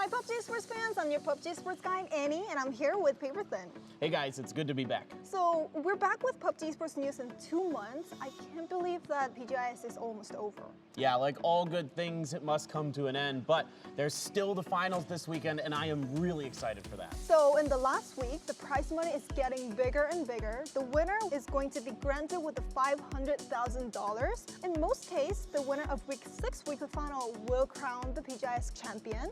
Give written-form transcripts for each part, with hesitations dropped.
Hi PUBG Esports fans, I'm your PUBG Esports guide Annie, and I'm here with Paperthin. Hey guys, it's good to be back. So we're back with PUBG Esports news in 2 months. I can't believe that PGI.S is almost over. Yeah, like all good things, it must come to an end, but there's still the finals this weekend, and I am really excited for that. So in the last week, the prize money is getting bigger and bigger. The winner is going to be granted with $500,000. In most cases, the winner of Week 6 weekly final will crown the PGI.S champion.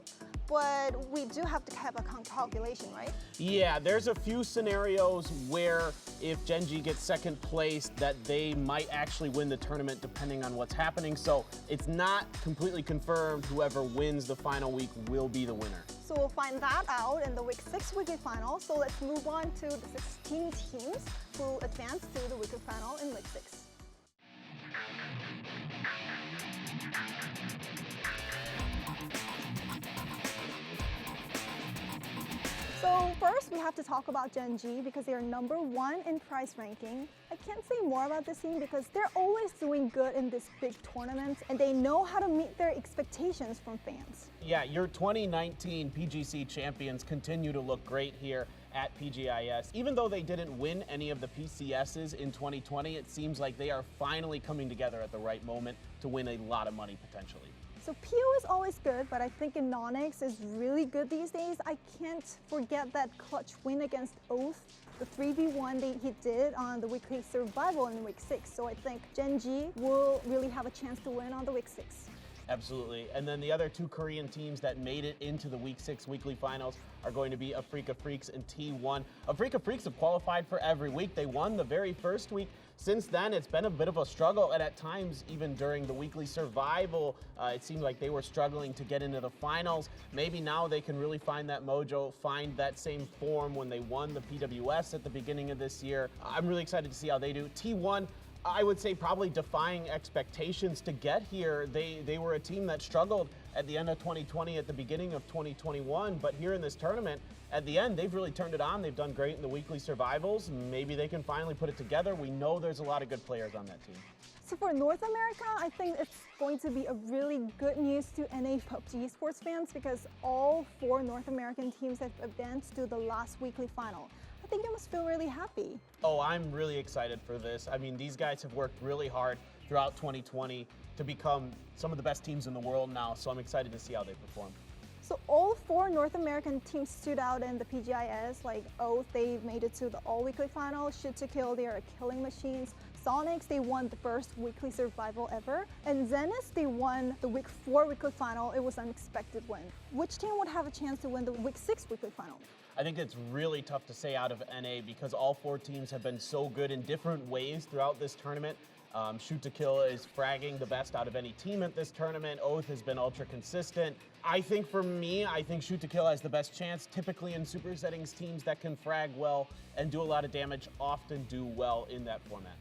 But we do have to have a calculation, right? Yeah, there's a few scenarios where if Gen.G gets second place, that they might actually win the tournament depending on what's happening. So it's not completely confirmed whoever wins the final week will be the winner. So we'll find that out in the Week 6 weekly final. So let's move on to the 16 teams who advance to the weekly final in Week 6. So first, we have to talk about Gen.G because they are #1 in prize ranking. I can't say more about this team because they're always doing good in these big tournaments and they know how to meet their expectations from fans. Yeah, your 2019 PGC champions continue to look great here at PGI.S. Even though they didn't win any of the PCSs in 2020, it seems like they are finally coming together at the right moment to win a lot of money potentially. So PO is always good, but I think Inonix is really good these days. I can't forget that clutch win against Oath, the 3v1 he did on the weekly survival in Week 6. So I think Gen.G will really have a chance to win on the Week 6. Absolutely. And then the other 2 Korean teams that made it into the Week 6 weekly finals are going to be Afrika Freaks and T1. Afrika Freaks have qualified for every week. They won the very first week. Since then, it's been a bit of a struggle, and at times, even during the weekly survival, it seemed like they were struggling to get into the finals. Maybe now they can really find that mojo, find that same form when they won the PWS at the beginning of this year. I'm really excited to see how they do. T1, I would say probably defying expectations to get here. They were a team that struggled at the end of 2020, at the beginning of 2021, but here in this tournament, at the end, they've really turned it on. They've done great in the weekly survivals. Maybe they can finally put it together. We know there's a lot of good players on that team. So for North America, I think it's going to be a really good news to NA PUBG Esports fans because all 4 North American teams have advanced to the last weekly final. I think you must feel really happy. Oh, I'm really excited for this. I mean, these guys have worked really hard throughout 2020 to become some of the best teams in the world now, so I'm excited to see how they perform. So all 4 North American teams stood out in the PGI.S, like Oath, they made it to the all-weekly final. Shoot to Kill, they are killing machines. Sonics, they won the first weekly survival ever. And Zenith, they won the Week 4 weekly final. It was an unexpected win. Which team would have a chance to win the Week 6 weekly final? I think it's really tough to say out of NA because all 4 teams have been so good in different ways throughout this tournament. Shoot to Kill is fragging the best out of any team at this tournament. Oath has been ultra consistent. I think for me, I think Shoot to Kill has the best chance. Typically in super settings, teams that can frag well and do a lot of damage often do well in that format.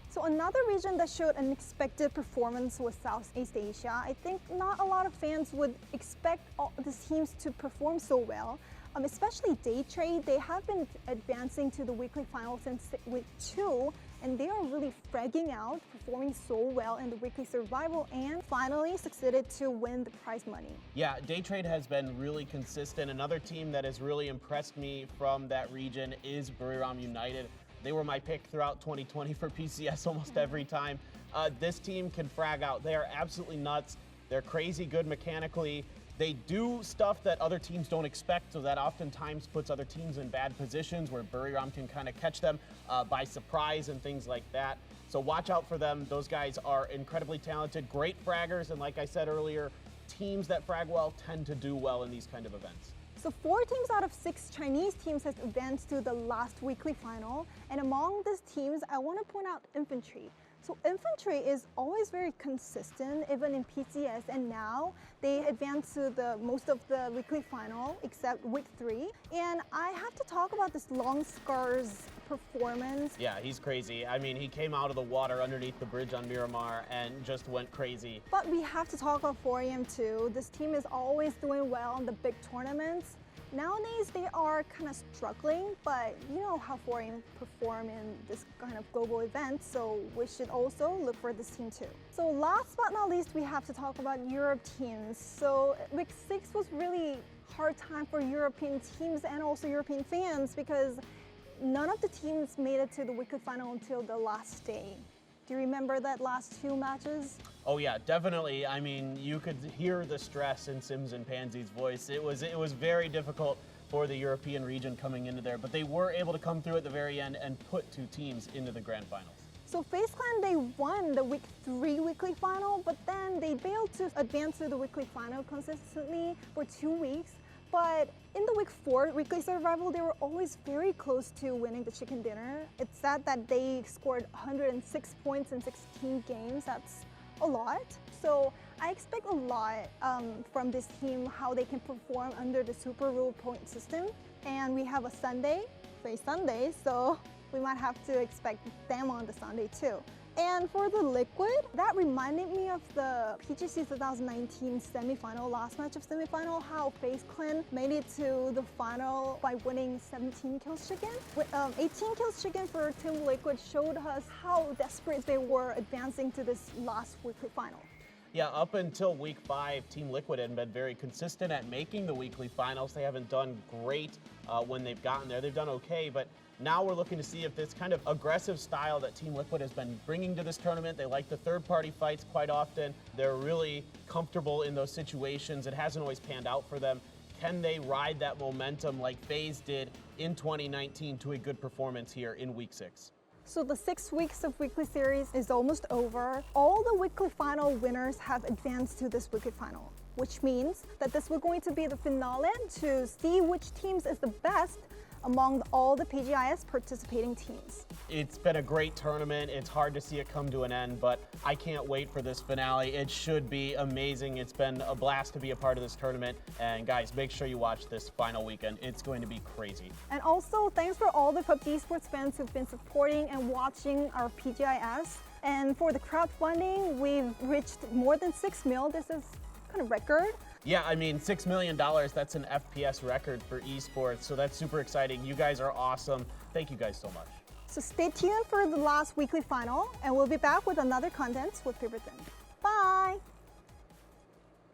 So another region that showed an unexpected performance was Southeast Asia. I think not a lot of fans would expect all these teams to perform so well. Especially Day Trade, they have been advancing to the weekly final since Week 2, and they are really fragging out, performing so well in the weekly survival, and finally succeeded to win the prize money. Yeah, Day Trade has been really consistent. Another team that has really impressed me from that region is Buriram United. They were my pick throughout 2020 for PCS almost every time. This team can frag out. They are absolutely nuts. They're crazy good mechanically. They do stuff that other teams don't expect, so that oftentimes puts other teams in bad positions where Buriram can kind of catch them by surprise and things like that. So watch out for them. Those guys are incredibly talented, great fraggers, and like I said earlier, teams that frag well tend to do well in these kind of events. So 4 teams out of 6 Chinese teams has advanced to the last weekly final, and among these teams, I want to point out Infantry. So Infantry is always very consistent, even in PCS, and now they advanced to the most of the weekly final, except Week 3. And I have to talk about this Long Scar's performance. Yeah, he's crazy. I mean, he came out of the water underneath the bridge on Miramar and just went crazy. But we have to talk about 4AM too. This team is always doing well in the big tournaments. Nowadays, they are kind of struggling, but you know how 4AM perform in this kind of global event, so we should also look for this team too. So last but not least, we have to talk about Europe teams. So Week 6 was really hard time for European teams and also European fans because none of the teams made it to the weekly final until the last day. Do you remember that last 2 matches? Oh yeah, definitely. I mean, you could hear the stress in Sims and Pansy's voice. It was very difficult for the European region coming into there, but they were able to come through at the very end and put 2 teams into the grand finals. So FaZe Clan, they won the week 3 weekly final, but then they failed to advance to the weekly final consistently for 2 weeks. But in the week 4 weekly survival, they were always very close to winning the chicken dinner. It's sad that they scored 106 points in 16 games. That's a lot. So I expect a lot from this team, how they can perform under the super rule point system. And we have a Sunday, FaZe Sunday, so we might have to expect them on the Sunday too. And for the Liquid, that reminded me of the PGC 2019 semifinal, last match of semifinal, how FaZe Clan made it to the final by winning 17 kills chicken. 18 kills chicken for Team Liquid showed us how desperate they were advancing to this last weekly final. Yeah, up until week 5, Team Liquid had been very consistent at making the weekly finals. They haven't done great when they've gotten there. They've done okay, but now we're looking to see if this kind of aggressive style that Team Liquid has been bringing to this tournament. They like the third-party fights quite often. They're really comfortable in those situations. It hasn't always panned out for them. Can they ride that momentum like FaZe did in 2019 to a good performance here in week 6? So the 6 weeks of weekly series is almost over. All the weekly final winners have advanced to this weekly final, which means that this was going to be the finale to see which teams is the best among all the PGI.S participating teams. It's been a great tournament. It's hard to see it come to an end, but I can't wait for this finale. It should be amazing. It's been a blast to be a part of this tournament. And guys, make sure you watch this final weekend. It's going to be crazy. And also, thanks for all the PUBG Esports fans who've been supporting and watching our PGI.S. And for the crowdfunding, we've reached more than 6 mil. This is kind of record. Yeah, I mean, $6 million, that's an FPS record for esports, so that's super exciting. You guys are awesome. Thank you guys so much. So stay tuned for the last weekly final, and we'll be back with another content with Paperthin.